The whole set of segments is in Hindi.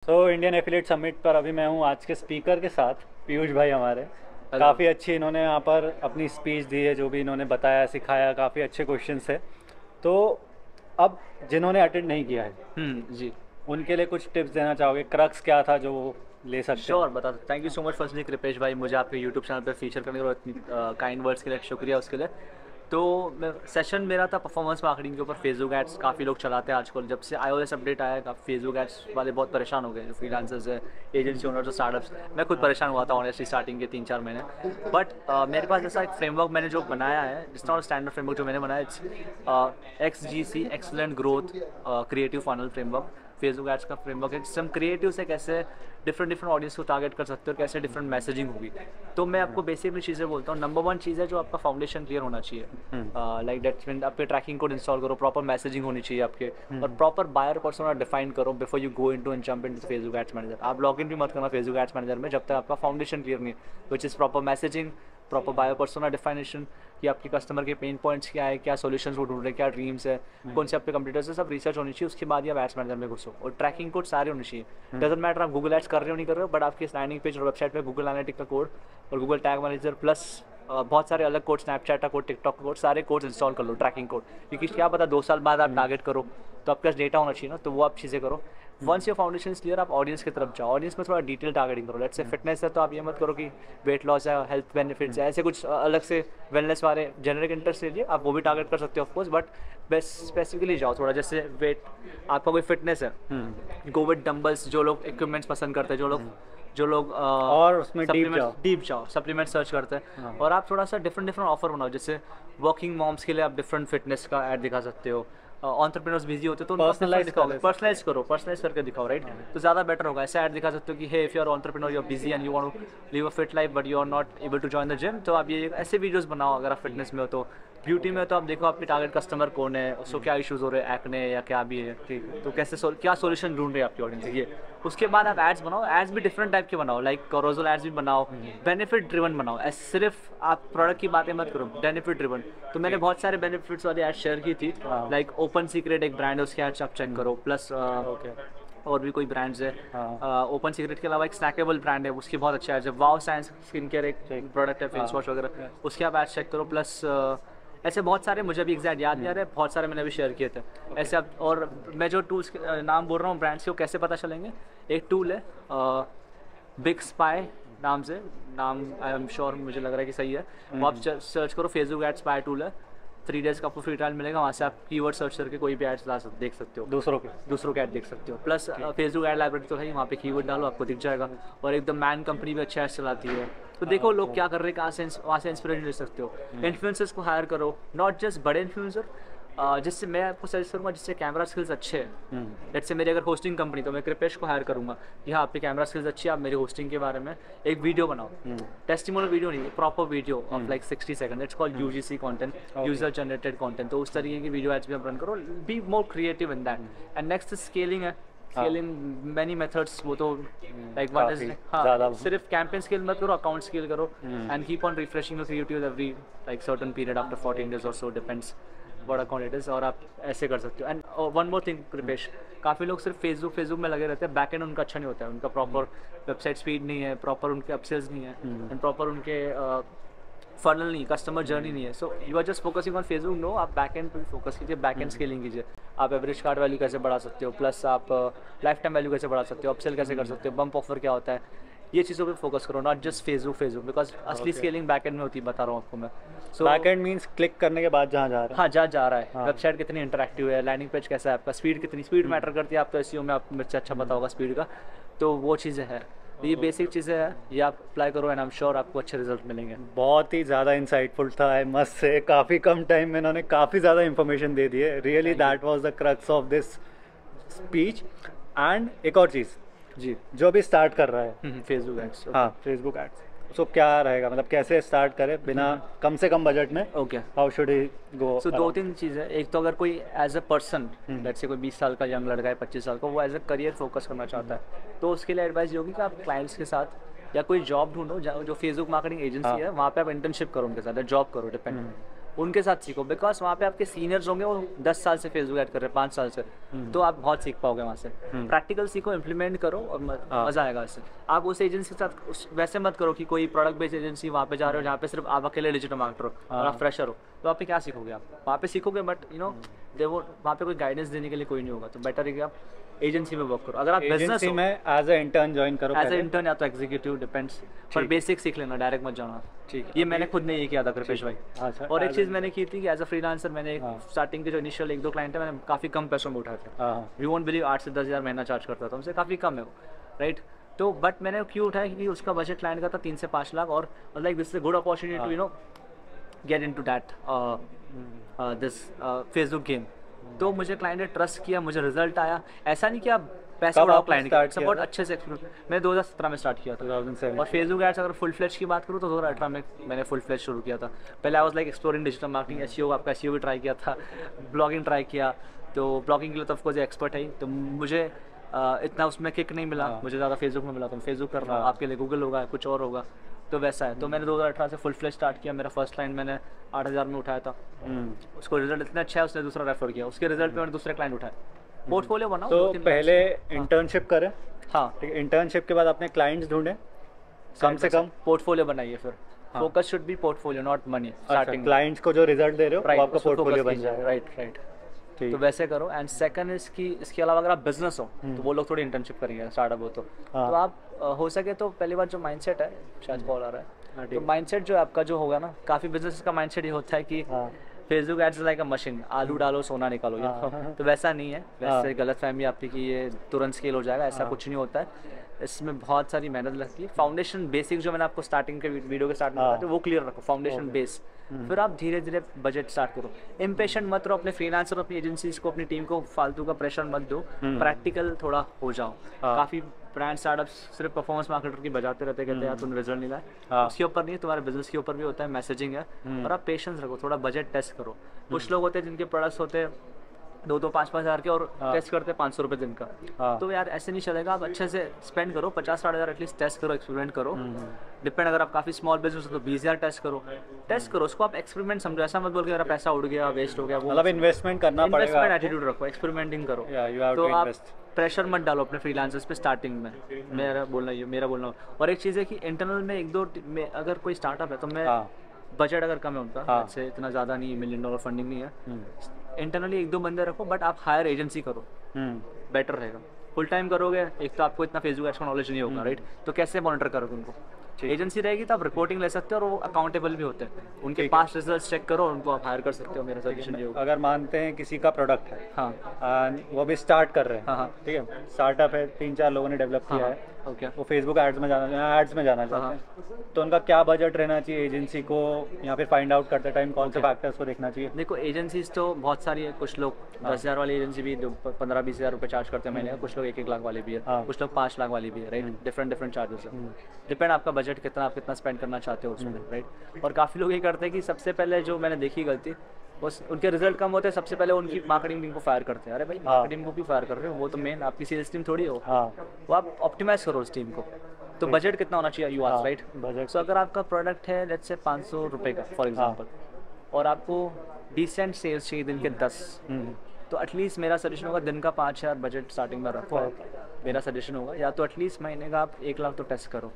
इंडियन एफिलिएट समिट पर अभी मैं हूँ आज के स्पीकर के साथ पीयूष भाई हमारे। काफ़ी अच्छी इन्होंने यहाँ पर अपनी स्पीच दी है, जो भी इन्होंने बताया सिखाया, काफ़ी अच्छे क्वेश्चंस है। तो अब जिन्होंने अटेंड नहीं किया है जी उनके लिए कुछ टिप्स देना चाहोगे? क्रक्स क्या था जो वो ले सकते श्योर बता सकते। Thank you so much firstly Kripesh भाई, मुझे आपके यूट्यूब चैनल पर फीचर करने और इतनी काइंड वर्ड्स के लिए शुक्रिया उसके लिए। तो सेशन मेरा था परफॉर्मेंस मार्केटिंग के ऊपर। फेसबुक एड्स काफ़ी लोग चलाते हैं आजकल, जब से iOS अपडेट आया है फेसबुक एड्स वाले बहुत परेशान हो गए, जो फ्रीलांसर्स है, एजेंसी ओनर, जो स्टार्ट्स। मैं खुद परेशान हुआ था ऑनेस्टली स्टार्टिंग के 3-4 महीने। बट मेरे पास जैसा एक फ्रेमवर्क मैंने जो बनाया है, जिस नॉट स्टैंडर्ड फ्रेमवर्क जो मैंने बनाया, it's XGC excellent growth creative funnel framework. Facebook ads का फ्रेमवर्क है जिससे हम क्रिएटिव से कैसे डिफरेंट ऑडियंस को टारगेट कर सकते हो और कैसे डिफरेंट मैसेजिंग होगी। तो मैं आपको बेसिकली चीज़ें बोलता हूँ। नंबर 1 चीज़ है जो आपका फाउंडेशन क्लियर होना चाहिए। लाइक दैट मीन आपके ट्रैकिंग कोड इंस्टॉल करो, प्रॉपर मैसेजिंग होनी चाहिए आपके, और प्रॉपर बायर पर्सोना डिफाइन करो before you go into and jump into Facebook ads manager. आप लॉग इन भी मत करना फेसबुक एड्स मैनेजर में जब तक आपका फाउंडेशन क्लियर नहीं है, which is proper messaging, proper buyer persona definition कि आपके कस्टमर के पेन पॉइंट्स क्या है, क्या सॉल्यूशंस वो ढूंढ रहे हैं, क्या ड्रीम्स है, कौन से आपके कंप्यूटर से, सब रिसर्च होनी चाहिए। उसके बाद ही आप एड्स मैनेजर में घुसो, और ट्रैकिंग कोड सारे होने चाहिए। डजंट मैटर आप गूगल एड्स कर रहे हो नहीं कर रहे हो, बट आपके लैंडिंग पेज और वेबसाइट पे गूगल एनालिटिक का कोड और गूगल टैग मैनेजर प्लस बहुत सारे अलग कोड, स्नैपचैट का कोड, टिकटॉक का कोड, सारे कोड्स इंस्टॉल कर लो, ट्रैकिंग कोड। क्योंकि क्या पता 2 साल बाद आप टारगेट करो तो आपके पास डेटा होना चाहिए ना, तो वो आप चीज़ें करो। वंस योर फाउंडेशन क्लियर, आप ऑडियंस की तरफ जाओ। ऑडियंस में थोड़ा डिटेल टारगेटिंग करो। लेट्स से फिटनेस है तो आप ये मत करो कि वेट लॉस है, हेल्थ बेनिफिट्स है, ऐसे कुछ अलग से वेलनेस वाले जेनरिक इंटरेस्ट लीजिए, आप वो भी टारगेट कर सकते हो ऑफकोर्स, बट बेस्ट स्पेसिफिकली जाओ थोड़ा। जैसे वेट, आपका कोई फिटनेस है, गो विद डंबल्स। जो लोग इक्विपमेंट्स पसंद करते हैं, जो लोग और उसमें डीप जाओ, सप्लीमेंट सर्च करते हैं, और आप थोड़ा सा डिफरेंट ऑफर बनाओ। जैसे वर्किंग मॉम्स के लिए आप डिफरेंट फिटनेस का ऐड दिखा सकते हो। एंटरप्रेन्योर्स बिजी होते तो पर्सनलाइज करो, पर्सनलाइज करके दिखाओ, राइट? तो ज़्यादा बेटर होगा। ऐसा ऐड दिखा सकते हो कि hey if you are entrepreneur, you are busy and you want to live a fit life but you are not able to join the gym, तो आप ये ऐसे वीडियोस बनाओ। अगर आप फिटनेस में हो तो, ब्यूटी में तो आप देखो आपके टारगेट कस्टमर कौन है, उसको क्या इश्यूज हो रहे हैं, एक्ने या क्या भी है, ठीक है, तो कैसे क्या सोल्यूशन ढूंढ रहे हैं आपकी ऑडियंस, ये। उसके बाद आप एड्स बनाओ। एड्स भी डिफरेंट टाइप के बनाओ, लाइक करोजल एड्स भी बनाओ, बेनिफिट ड्रिवन बनाओ। सिर्फ आप प्रोडक्ट की बातें मत करो, बेनिफिट ड्रिवन। तो मैंने बहुत सारे बेनिफिट्स वाली एड्स शेयर की थी, लाइक ओपन सीक्रेट एक ब्रांड है, उसके एड्स आप चेक करो, प्लस और भी कोई ब्रांड्स है। ओपन सीक्रेट के अलावा एक स्नैकेबल ब्रांड है, उसकी बहुत अच्छा एड्स है। वाव साइंस स्किन केयर एक प्रोडक्ट है, फेस वॉश वगैरह, उसके आप एड्स चेक करो। प्लस ऐसे बहुत सारे, मुझे अभी एग्जैक्ट याद नहीं आ रहे, बहुत सारे मैंने अभी शेयर किए थे ऐसे आप। और मैं जो टूल्स नाम बोल रहा हूँ ब्रांड्स के, वो कैसे पता चलेंगे? एक टूल है बिग स्पाई नाम से, नाम आई एम श्योर मुझे लग रहा है कि सही है, वो आप सर्च करो, फेसबुक एड स्पाई टूल है। 3 डेज़ का आपको फ्री ट्रायल मिलेगा, वहाँ से आप कीवर्ड सर्च करके कोई भी एड्स देख सकते हो, दूसरों के ऐड देख सकते हो। प्लस फेसबुक एड लाइब्रेरी तो है, वहाँ पे कीवर्ड डालो आपको दिख जाएगा। और एकदम मैन कंपनी भी अच्छा एड्स चलाती है, तो देखो लोग क्या कर रहे हैं, कहाँ से वहाँ से इंस्पिरेशन ले सकते हो। इन्फ्लुएंसर्स को हायर करो, नॉट जस्ट बड़े इन्फ्लुएंसर, जिससे मैं आपको सजेस्ट करूँगा जिससे कैमरा स्किल्स अच्छे हैं। लेट्स से मेरी अगर होस्टिंग कंपनी, तो मैं कृपेश को हायर करूँगा कि हाँ आपकी कैमरा स्किल्स अच्छी है, आप मेरी होस्टिंग के बारे में एक वीडियो बनाओ। टेस्टिमोनियल वीडियो नहीं, proper video of like 60 second, it's called UGC content, user generated content. तो उस तरीके की वीडियो एड्स भी आप रन करो, be more creative in that. And next scaling है, स्केलिंग मैनी मेथड्स, वो तो लाइक व्हाट इज, हाँ सिर्फ कैंपेन स्केल मत करो, अकाउंट स्केल करो, and keep on refreshing your creative every like certain period after 14 days or so, depends what account it is, और आप ऐसे कर सकते हो। And one more thing Kripesh, काफ़ी लोग सिर्फ फेसबुक में लगे रहते हैं, बैक एंड उनका अच्छा नहीं होता है, उनका प्रॉपर वेबसाइट स्पीड नहीं है, प्रॉपर उनके अपसेल्स नहीं है, एंड प्रॉपर उनके फनल नहीं, कस्टमर जर्नी नहीं है। So you are just focusing on Facebook, no, आप बैक एंड पर फोकस कीजिए, बैक एंड स्केलिंग कीजिए। आप एवरेज कार्ड वैल्यू कैसे बढ़ा सकते हो, प्लस आप लाइफ टाइम वैल्यू कैसे बढ़ा सकते हो, अपसेल कैसे कर सकते हो, बम्प ऑफर क्या होता है, ये चीज़ों पे फोकस करो, नॉट जस्ट फेसबुक, बिकॉज असली स्केलिंग बैक एंड में होती है, बता रहा हूँ आपको मैं। So back and means click करने के बाद जहाँ जा रहा है, हाँ जहाँ जा रहा है, वेबसाइट कितनी इंटरेक्टिव है, लैंडिंग पेज कैसा है आपका, स्पीड कितनी, स्पीड मैटर करती है। आप तो एसईओ में आप मुझसे अच्छा पता होगा स्पीड का, तो वो चीज़ें हैं, ये बेसिक चीज़ें हैं, ये आप अप्लाई करो एंड आई एम श्योर आपको अच्छे रिजल्ट मिलेंगे। बहुत ही ज़्यादा इंसाइटफुल था, आई मस्ट से। काफ़ी कम टाइम में इन्होंने काफ़ी ज़्यादा इन्फॉर्मेशन दे दी है, really that was the crux of this speech. And एक और चीज़ जी, जो अभी स्टार्ट कर रहा है फेसबुक एड्स, हाँ फेसबुक एड्स, सो क्या रहेगा, मतलब कैसे स्टार्ट करें बिना कम से कम बजट में? ओके, हाउ शुड ही गो? सो 2-3 चीज़ें। एक तो अगर कोई as a person, let's say कोई 20 साल का यंग लड़का है, 25 साल का, वो एज अ करियर फोकस करना चाहता है, तो उसके लिए एडवाइस ये होगी कि आप क्लाइंट्स के साथ या कोई जॉब ढूंढो, जो फेसबुक मार्केटिंग एजेंसी है वहाँ पे आप इंटर्नशिप करो उनके साथ, जॉब करो, डिपेंड। उनके साथ सीखो, बिकॉज वहाँ पे आपके सीनियर्स होंगे वो 10 साल से फेसबुक ऐड कर रहे हैं, 5 साल से, तो आप बहुत सीख पाओगे वहाँ से। प्रैक्टिकल सीखो, इम्प्लीमेंट करो और मज़ा आएगा इससे। आप उस एजेंसी के साथ वैसे मत करो कि कोई प्रोडक्ट बेस्ड एजेंसी वहाँ पे जा रहे हो जहाँ पे सिर्फ आप अकेले डिजिटल मार्केटर हो और आप फ्रेशर हो, तो आप पे क्या सीखोगे? आप वहाँ पे सीखोगे बट यू नो वहाँ पे कोई गाइडेंस देने के लिए कोई नहीं होगा, तो बेटर है कि आप एजेंसी में वर्क करो। अगर आप बिजनेस में एज ए इंटर्न ज्वाइन करो, एज ए इंटर्न या तो एग्जीक्यूटिव, डिपेंड्स, पर बेसिक सीख लेना, डायरेक्ट मत जाना। ठीक है, ये मैंने खुद ने ये किया था कृपेश भाई। अच्छा, और एक चीज़ मैंने की थी कि एज अ फ्रीलांसर मैंने स्टार्टिंग के जो इनिशियल 1-2 क्लाइंट है मैंने काफ़ी कम पैसों में उठाए थे। यू वोंट बिलीव 8 से 10 हज़ार महीना चार्ज करता था, उनसे काफ़ी कम है वो, राइट। तो बट मैंने क्यों उठाया क्योंकि उसका बजट क्लाइंट का था 3 से 5 लाख, और like this is a good opportunity to you know get into that this Facebook game. तो मुझे क्लाइंट ने ट्रस्ट किया, मुझे रिजल्ट आया। ऐसा नहीं कि आप पैसा बढ़ाओ क्लाइंट का, बहुत अच्छे से एक्सपीरियंस। मैं 2017 में स्टार्ट किया था 2007। और फेसबुक एड्स अगर फुल फ्लेज की बात करूँ तो 2018 में मैंने फुल फ्लेज शुरू किया था। पहले I was like exploring digital marketing, SEO, आपका एसईओ भी ट्राई किया था, ब्लॉगिंग ट्राई किया। तो ब्लॉगिंग के लिए तो ऑफकोर्स एक्सपर्ट है, तो मुझे इतना उसमें किक नहीं मिला, मुझे ज़्यादा फेसबुक में मिला। तो फेसबुक कर रहा हूँ, आपके लिए गूगल होगा, कुछ और होगा, तो वैसा है। तो मैंने 2018 से फुल फ्लेज स्टार्ट किया। मेरा फर्स्ट क्लाइंट मैंने 8,000 में उठाया था। उसको रिजल्ट इतना अच्छा है, उसने दूसरा रेफर किया, उसके रिजल्ट पे मैंने दूसरे क्लाइंट उठाए। पोर्टफोलियो बनाओ। तो पहले इंटर्नशिप करें, हाँ ठीक है, इंटर्नशिप के बाद अपने क्लाइंट्स ढूंढें, कम से कम पोर्टफोलियो बनाइए। फिर focus should be portfolio, not money. Starting clients को जो रिजल्ट दे रहे हो वो आपका पोर्टफोलियो बन जाए। राइट। तो वैसे करो। एंड सेकंड इसके अलावा अगर आप बिजनेस हो तो वो लोग थोड़ी इंटर्नशिप करेंगे, स्टार्टअप हो तो आप हो सके तो पहली बार जो माइंडसेट है, शायद कॉल आ रहा है, तो माइंडसेट जो आपका जो होगा ना, काफ़ी बिजनेस का माइंडसेट ये होता है कि Facebook ads like a machine, आलू डालो सोना निकालो, तो वैसा नहीं है। वैसे गलत फहमी आपकी कि ये तुरंत स्केल हो जाएगा, ऐसा कुछ नहीं होता है। इसमें बहुत सारी मेहनत लगती है। फाउंडेशन बेसिक जो मैंने आपको स्टार्टिंग के वीडियो के स्टार्ट में बताया वो क्लियर रखो, फाउंडेशन बेस। फिर आप धीरे धीरे बजट स्टार्ट करो। इम्पेशेंट मत रहो, अपने फ्रीलांसर, अपनी एजेंसीज को, अपनी टीम को फालतू का प्रेशर मत दो, प्रैक्टिकल थोड़ा हो जाओ। काफ़ी ब्रांड स्टार्टअप्स सिर्फ परफॉर्मेंस मार्केटर की बजाते रहते, कहते हैं यार तुमने रिजल्ट नहीं लाया। उसके ऊपर नहीं, तुम्हारे बिजनेस के ऊपर भी होता है, मैसेजिंग है, और आप पेशेंस रखो, थोड़ा बजट टेस्ट करो। कुछ लोग होते हैं जिनके प्रोडक्ट्स होते हैं 2-5 हज़ार के और टेस्ट करते हैं 500 रुपये दिन का। तो यार ऐसे नहीं चलेगा, आप अच्छे से स्पेंड करो, 50-60 हज़ार एटलीस्ट टेस्ट करो, एक्सपेरिमेंट करो। डिपेंड, अगर आप काफ़ी स्मॉल बिजनेस हो तो 20,000 टेस्ट करो उसको आप एक्सपेरिमेंट समझो। ऐसा मत बोल के मेरा पैसा उड़ गया, वेस्ट हो गया, वो मतलब इन्वेस्टमेंट करना पड़ेगा, इन्वेस्टमेंट एटीट्यूड रखो, एक्सपेरिमेंटिंग करो। तो आप प्रेशर मत डालो अपने फ्रीलांसर्स पे स्टार्टिंग में, मेरा बोलना। और एक चीज़ है कि इंटरनल में 1-2 अगर कोई स्टार्टअप है तो मैं बजट अगर कम है उनका, से इतना ज़्यादा नहीं, $1 मिलियन फंडिंग नहीं है, इंटरनली 1-2 बंदे रखो, बट आप हायर एजेंसी करो, बेटर रहेगा। फुल टाइम करोगे एक तो आपको इतना फेसबुक एड्स का नॉलेज नहीं होगा, राइट, तो कैसे मॉनिटर करोगे उनको? एजेंसी रहेगी तो आप रिपोर्टिंग ले सकते हो और वो अकाउंटेबल भी होते हैं, उनके पास रिजल्ट चेक करो, उनको आप हायर कर सकते हो। मेरा सजेशन ये होगा। अगर मानते हैं किसी का प्रोडक्ट है, हाँ, वो भी स्टार्ट कर रहे हैं, हाँ, ठीक है, स्टार्टअप है, 3-4 लोगों ने डेवलप किया है, ओके, वो फेसबुक एड्स में जाना चाहते हैं, तो उनका क्या बजट रहना चाहिए एजेंसी को, या फिर फाइंड आउट करते टाइम कौन से फैक्टर्स को देखना चाहिए? देखो, एजेंसीज तो बहुत सारी है। कुछ लोग 10,000 वाली एजेंसी भी 15-20 हज़ार रुपये चार्ज करते हैं महीने का, कुछ लोग 1-1 लाख वाली भी है, कुछ लोग 5 लाख वाली भी है, राइट। डिफरेंट चार्जेस है, डिपेंड आपका बजट कितना, आप कितना स्पेंड करना चाहते हो उसमें, राइट। और काफ़ी लोग ये करते हैं कि सबसे पहले जो मैंने देखी गलती, बस उनके रिजल्ट कम होते हैं, सबसे पहले उनकी मार्केटिंग टीम को फायर करते हैं। अरे भाई, मार्केटिंग को क्यों फायर कर रहे हो? वो तो मेन आपकी सेल्स टीम थोड़ी हो, वो आप ऑप्टिमाइज करो उस टीम को। तो बजट कितना होना चाहिए, यू आस्क, राइट। बजट, सो अगर आपका प्रोडक्ट है लेट्स से 500 रुपये का फॉर एग्जांपल, और आपको डिसेंट सेल्स चाहिए दिन के 10, तो एटलीस्ट मेरा सजेशन होगा दिन का 5,000 बजट स्टार्टिंग में रखो। मेरा सजेशन होगा या तो एटलीस्ट महीने का आप 1 लाख तो टेस्ट करो,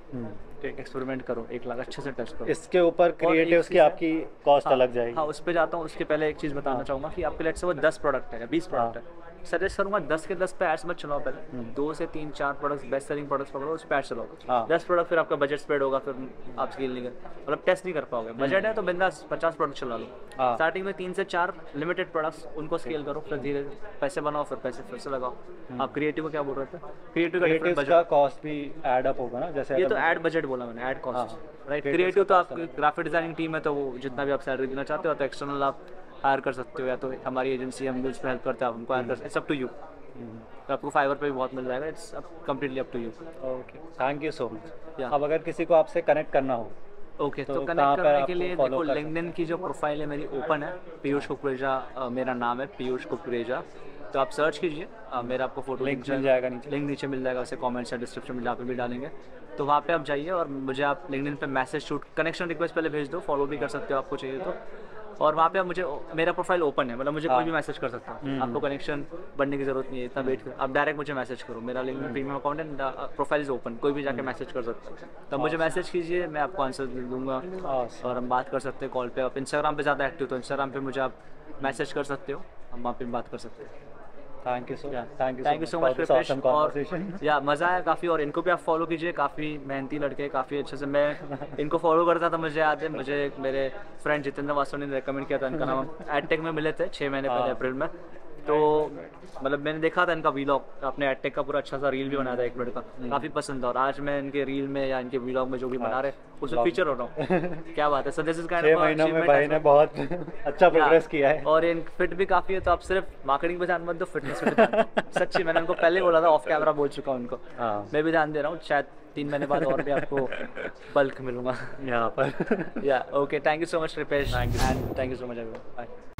एक्सपेरिमेंट करो, 1 लाख अच्छे से टेस्ट करो। इसके ऊपर क्रिएटिव्स की आपकी कॉस्ट अलग जाएगी। हाँ, उस पर जाता हूँ। उसके पहले एक चीज़ बताना चाहूँगा कि आपके लेट्स से वो 10 प्रोडक्ट है या 20 प्रोडक्ट है, सजेस्ट करूँगा 10 के 10 पे एड्स मत चलाओ। पहले 2 से 3-4 प्रोडक्ट्स, बेस्ट सेलिंग प्रोडक्ट्स पकड़ो, उस पर एड चलाओ। 10 प्रोडक्ट, फिर आपका बजट स्प्रेड होगा, फिर आप स्केल नहीं कर, मतलब टेस्ट नहीं कर पाओगे। बजट है तो बिंदास 50 प्रोडक्ट चला लो। स्टार्टिंग में 3 से 4 लिमिटेड प्रोडक्ट्स, उनको स्केल करो, फिर धीरे पैसे बनाओ, फिर पैसे फिर से लगाओ। आप क्रिएटिव को क्या बोल रहे थे? क्रिएटिव का कॉस्ट भी ऐड अप होगा ना, जैसे ये तो ऐड बजट बोला मैंने, ऐड कॉस्ट, राइट। क्रिएटिव तो आप ग्राफिक डिजाइनिंग टीम है, तो वो जितना भी आप सैलरी देना चाहते हो तो एक्सटर्नल आप हायर कर सकते हो, या तो हमारी एजेंसी हम उस पर हेल्प करते हैं, आप उनको हायर कर सकते, इट्स अप टू यू। तो आपको फाइवर पे भी बहुत मिल जाएगा, it's completely up to you. Okay, thank you so much. अब अगर किसी को आपसे कनेक्ट करना हो, ओके, तो कनेक्ट करने के लिए देखो, लिंक्डइन की जो प्रोफाइल है मेरी ओपन है, पीयूष कुकरेजा मेरा नाम है, पीयूष कुकरेजा। तो आप सर्च कीजिए, मेरा आपको फोटो लिंक मिल जाएगा, लिंक नीचे मिल जाएगा, उसे कमेंट्स या डिस्क्रिप्शन में जहाँ पे भी डालेंगे, तो वहाँ पे आप जाइए और मुझे आप लिंक्डइन पे मैसेज शूट, कनेक्शन रिक्वेस्ट पहले भेज दो, फॉलो भी कर सकते हो आपको चाहिए तो। और वहाँ पे आप मुझे मेरा प्रोफाइल ओपन है, मतलब मुझे कोई भी मैसेज कर सकता है, आपको कनेक्शन बनने की जरूरत नहीं है, इतना वेट कर, आप डायरेक्ट मुझे मैसेज करो, मेरा लिंक में प्रीमियम अकाउंट है, प्रोफाइल इज ओपन, कोई भी जाके मैसेज कर सकता है, तब मुझे मैसेज कीजिए, मैं आपको आंसर दे दूंगा और हम बात कर सकते हैं कॉल पे। आप इंस्टाग्राम पे ज़्यादा एक्टिव, तो इंस्टाग्राम पे मुझे आप मैसेज कर सकते हो, हम वहाँ पे बात कर सकते हैं। Thank you so much Kripesh, और या मज़ा आया काफ़ी, और इनको भी आप फॉलो कीजिए, काफ़ी मेहनती लड़के, काफ़ी अच्छे से, मैं इनको फॉलो करता था, मुझे याद है, मुझे मेरे फ्रेंड जितेंद्र वासवानी ने रेकमेंड किया था, इनका नाम एडटेक में मिले थे 6 महीने पहले अप्रैल में, तो मतलब मैंने देखा था इनका वीलॉग, अपने एडटेक का पूरा अच्छा सा रील भी बनाया था 1 मिनट का, काफ़ी पसंद था, और आज मैं इनके रील में या इनके वीलॉग में जो भी बना रहे उसमें फीचर हो रहा हूँ। क्या बात है, so this is kind of 6 महीनों में भाई ने बहुत अच्छा प्रोग्रेस किया है, और इन फिट भी काफ़ी है, तो आप सिर्फ मार्केटिंग पे ध्यान मत दो, फिटनेस पे ध्यान दो। सच्ची मैंने उनको पहले बोला था, ऑफ कैमरा बोल चुका हूँ उनको, मैं भी ध्यान दे रहा हूँ, शायद 3 महीने बाद और भी आपको बल्क मिलूंगा यहाँ पर। या okay, thank you so much Kripesh, and thank you so much everyone, bye.